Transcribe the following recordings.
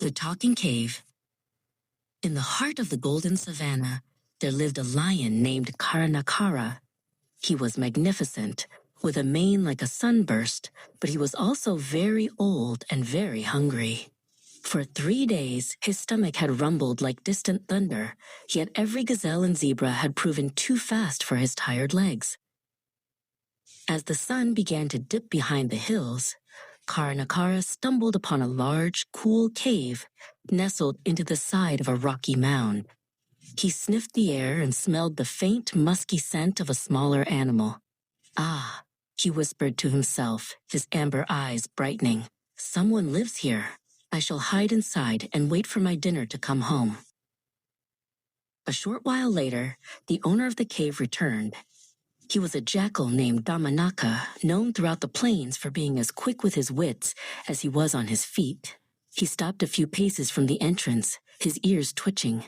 The Talking Cave. In the heart of the golden savannah, there lived a lion named Kharnakhar. He was magnificent, with a mane like a sunburst, but he was also very old and very hungry. For 3 days, his stomach had rumbled like distant thunder, yet every gazelle and zebra had proven too fast for his tired legs. As the sun began to dip behind the hills, Kharnakhar stumbled upon a large, cool cave nestled into the side of a rocky mound. He sniffed the air and smelled the faint, musky scent of a smaller animal. "Ah," he whispered to himself, his amber eyes brightening. "Someone lives here. I shall hide inside and wait for my dinner to come home." A short while later, the owner of the cave returned. He was a jackal named Damanaka, known throughout the plains for being as quick with his wits as he was on his feet. He stopped a few paces from the entrance, his ears twitching.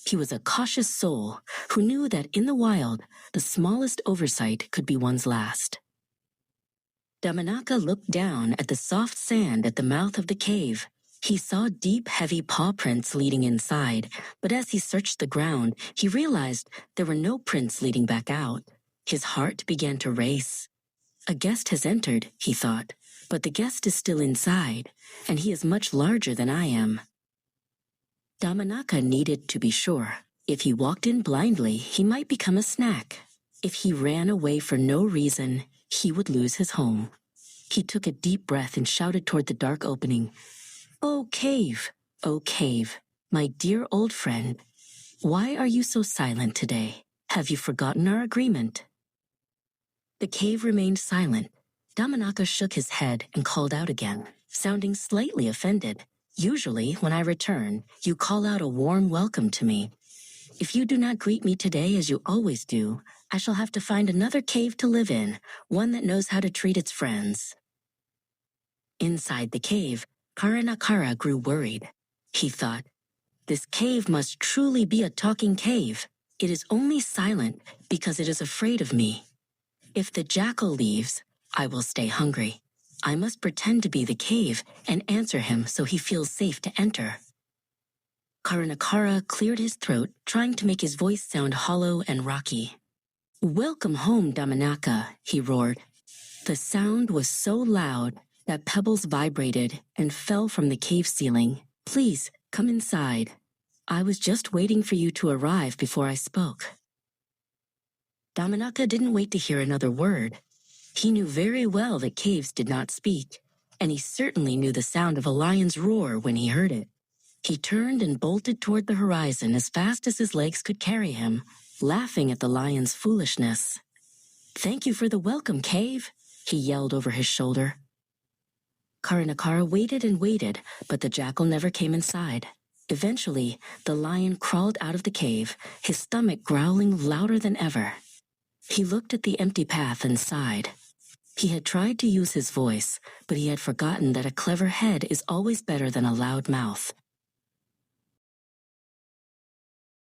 He was a cautious soul who knew that in the wild, the smallest oversight could be one's last. Damanaka looked down at the soft sand at the mouth of the cave. He saw deep, heavy paw prints leading inside, but as he searched the ground, he realized there were no prints leading back out. His heart began to race. "A guest has entered," he thought, "but the guest is still inside, and he is much larger than I am." Damanaka needed to be sure. If he walked in blindly, he might become a snack. If he ran away for no reason, he would lose his home. He took a deep breath and shouted toward the dark opening, "Oh, cave, my dear old friend, why are you so silent today? Have you forgotten our agreement?" The cave remained silent. Damanaka shook his head and called out again, sounding slightly offended. "Usually, when I return, you call out a warm welcome to me. If you do not greet me today as you always do, I shall have to find another cave to live in, one that knows how to treat its friends." Inside the cave, Kharnakhar grew worried. He thought, "This cave must truly be a talking cave. It is only silent because it is afraid of me. If the jackal leaves, I will stay hungry. I must pretend to be the cave and answer him so he feels safe to enter." Kharnakhar cleared his throat, trying to make his voice sound hollow and rocky. "Welcome home, Damanaka," he roared. The sound was so loud that pebbles vibrated and fell from the cave ceiling. "Please, come inside. I was just waiting for you to arrive before I spoke." Damanaka didn't wait to hear another word. He knew very well that caves did not speak, and he certainly knew the sound of a lion's roar when he heard it. He turned and bolted toward the horizon as fast as his legs could carry him, laughing at the lion's foolishness. "Thank you for the welcome, cave," he yelled over his shoulder. Kharnakhar waited and waited, but the jackal never came inside. Eventually, the lion crawled out of the cave, his stomach growling louder than ever. He looked at the empty path and sighed. He had tried to use his voice, but he had forgotten that a clever head is always better than a loud mouth.